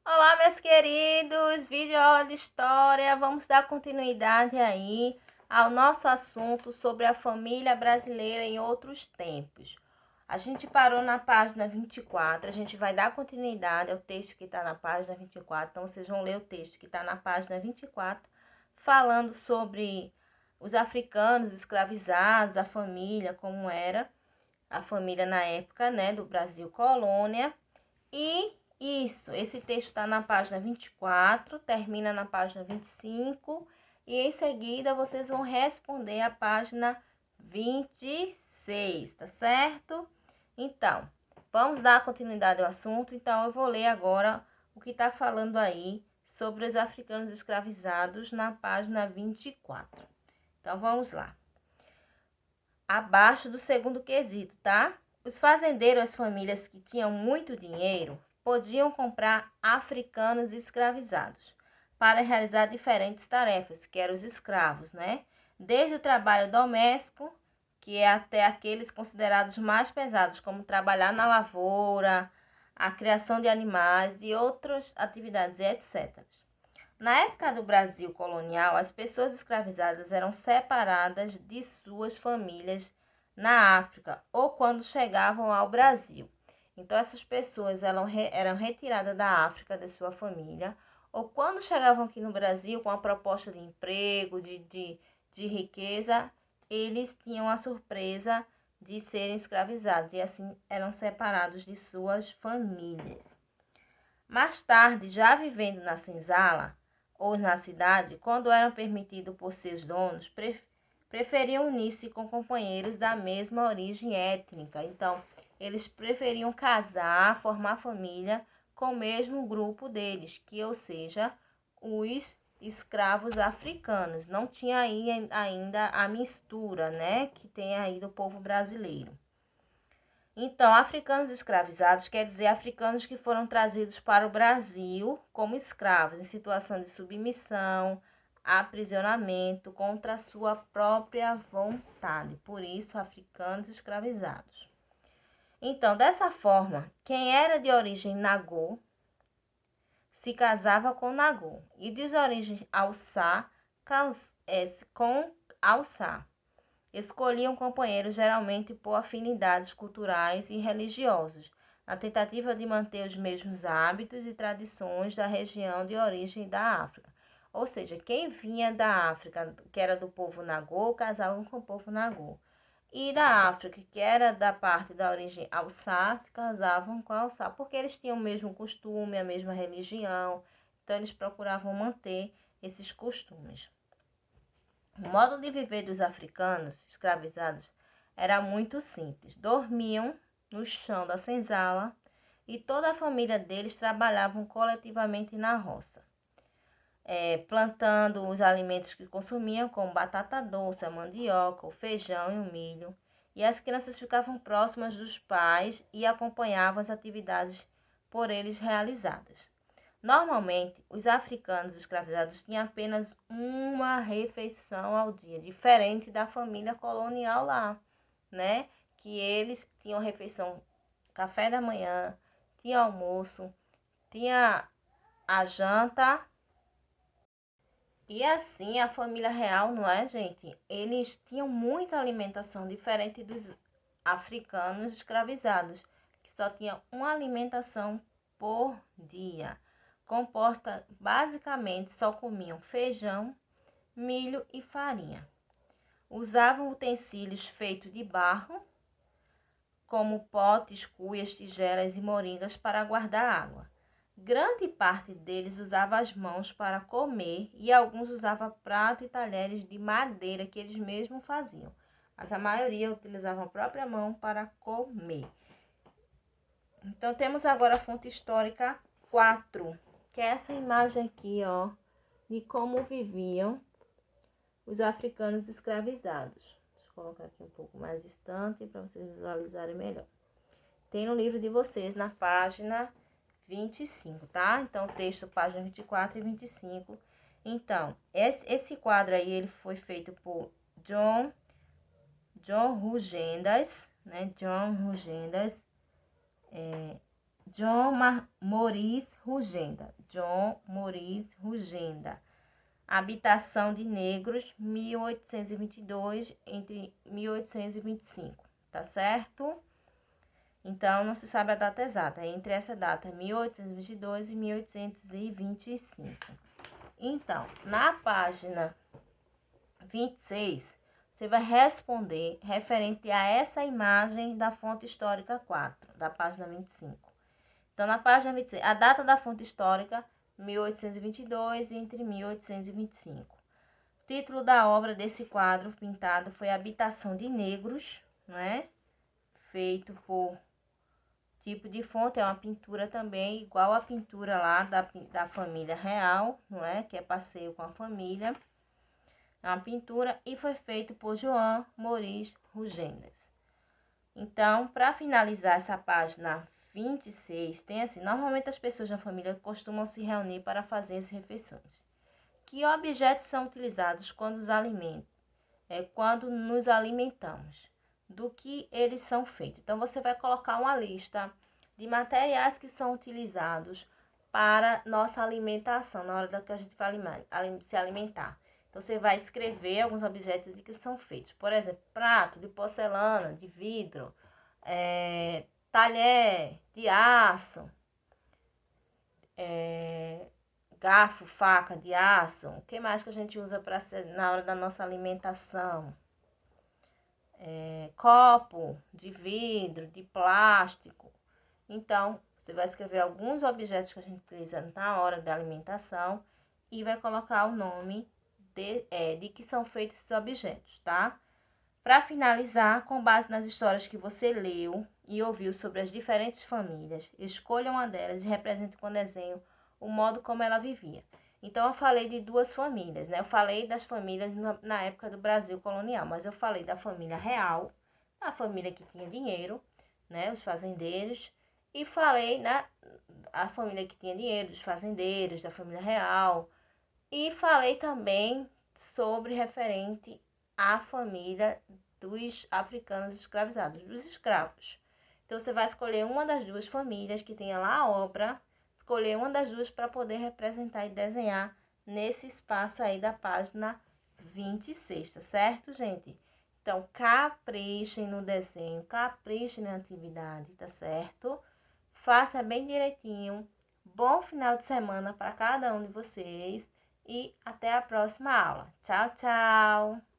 Olá, meus queridos, vídeo aula de história. Vamos dar continuidade aí ao nosso assunto sobre a família brasileira em outros tempos. A gente parou na página 24, a gente vai dar continuidade ao texto que está na página 24. Então, vocês vão ler o texto que está na página 24, falando sobre os africanos escravizados, a família, como era a família na época, né, do Brasil colônia. Esse texto está na página 24, termina na página 25 e em seguida vocês vão responder a página 26, tá certo? Então, vamos dar continuidade ao assunto. Então, eu vou ler agora o que está falando aí sobre os africanos escravizados na página 24. Então, vamos lá. Abaixo do segundo quesito, tá? Os fazendeiros, as famílias que tinham muito dinheiro, podiam comprar africanos escravizados para realizar diferentes tarefas, que eram os escravos, né? Desde o trabalho doméstico, que é até aqueles considerados mais pesados, como trabalhar na lavoura, a criação de animais e outras atividades, etc. Na época do Brasil colonial, as pessoas escravizadas eram separadas de suas famílias na África ou quando chegavam ao Brasil. Então, essas pessoas eram retiradas da África de sua família ou quando chegavam aqui no Brasil com a proposta de emprego, de riqueza, eles tinham a surpresa de serem escravizados e assim eram separados de suas famílias. Mais tarde, já vivendo na senzala, ou na cidade, quando eram permitidos por seus donos, preferiam unir-se com companheiros da mesma origem étnica. Então, eles preferiam casar, formar família com o mesmo grupo deles, ou seja, os escravos africanos. Não tinha aí ainda a mistura, né, que tem aí do povo brasileiro. Então, africanos escravizados quer dizer africanos que foram trazidos para o Brasil como escravos, em situação de submissão, aprisionamento, contra a sua própria vontade. Por isso, africanos escravizados. Então, dessa forma, quem era de origem Nagô se casava com Nagô e de origem Alçá com Alçá. Escolhiam companheiros geralmente por afinidades culturais e religiosas, na tentativa de manter os mesmos hábitos e tradições da região de origem da África. Ou seja, quem vinha da África, que era do povo Nagô, casavam com o povo Nagô. E da África, que era da parte da origem Alçá, se casavam com Alçá, porque eles tinham o mesmo costume, a mesma religião, então eles procuravam manter esses costumes. O modo de viver dos africanos escravizados era muito simples. Dormiam no chão da senzala e toda a família deles trabalhavam coletivamente na roça, plantando os alimentos que consumiam, como batata doce, a mandioca, o feijão e o milho. E as crianças ficavam próximas dos pais e acompanhavam as atividades por eles realizadas. Normalmente, os africanos escravizados tinham apenas uma refeição ao dia, diferente da família colonial lá, né? Que eles tinham refeição, café da manhã, tinha almoço, tinha a janta. E assim a família real, não é, gente? Eles tinham muita alimentação, diferente dos africanos escravizados, que só tinham uma alimentação por dia, composta basicamente só comiam feijão, milho e farinha. Usavam utensílios feitos de barro, como potes, cuias, tigelas e moringas para guardar água. Grande parte deles usava as mãos para comer e alguns usavam prato e talheres de madeira que eles mesmos faziam, mas a maioria utilizava a própria mão para comer. Então, temos agora a fonte histórica 4, que é essa imagem aqui, ó, de como viviam os africanos escravizados. Deixa eu colocar aqui um pouco mais distante para vocês visualizarem melhor. Tem no livro de vocês, na página 25, tá? Então, o texto, página 24 e 25. Então, esse quadro aí, ele foi feito por John Rugendas, né? John Rugendas, Maurice Rugenda. John Maurice Rugenda. Habitação de negros, 1822 entre 1825, tá certo? Então, não se sabe a data exata, é entre essa data, 1822 e 1825. Então, na página 26, você vai responder referente a essa imagem da fonte histórica 4, da página 25. Então, na página 26, a data da fonte histórica, 1822 entre 1825. O título da obra desse quadro pintado foi Habitação de Negros, né? Feito por tipo de fonte, é uma pintura também, igual a pintura lá da família real, não é? Que é Passeio com a Família. É uma pintura e foi feito por João Maurice Rugendas. Então, para finalizar essa página 26, tem assim, normalmente as pessoas da família costumam se reunir para fazer as refeições. Que objetos são utilizados quando quando nos alimentamos? Do que eles são feitos? Então, você vai colocar uma lista de materiais que são utilizados para nossa alimentação, na hora da que a gente vai se alimentar. Então, você vai escrever alguns objetos de que são feitos. Por exemplo, prato de porcelana, de vidro, talher de aço, garfo, faca de aço. O que mais que a gente usa na hora da nossa alimentação? Copo de vidro, de plástico. Então, você vai escrever alguns objetos que a gente utiliza na hora da alimentação e vai colocar o nome de que são feitos esses objetos, tá? Para finalizar, com base nas histórias que você leu e ouviu sobre as diferentes famílias, escolha uma delas e represente com desenho o modo como ela vivia. Então, eu falei de duas famílias, né? Eu falei das famílias na época do Brasil colonial, mas eu falei da família real, a família que tinha dinheiro, né? Os fazendeiros, e falei a família que tinha dinheiro, dos fazendeiros, da família real, e falei também sobre referente à família dos africanos escravizados, dos escravos. Então, você vai escolher uma das duas famílias que tenha lá a obra, escolher uma das duas para poder representar e desenhar nesse espaço aí da página 26, tá certo, gente? Então, caprichem no desenho, caprichem na atividade, tá certo? Faça bem direitinho. Bom final de semana para cada um de vocês e até a próxima aula. Tchau, tchau!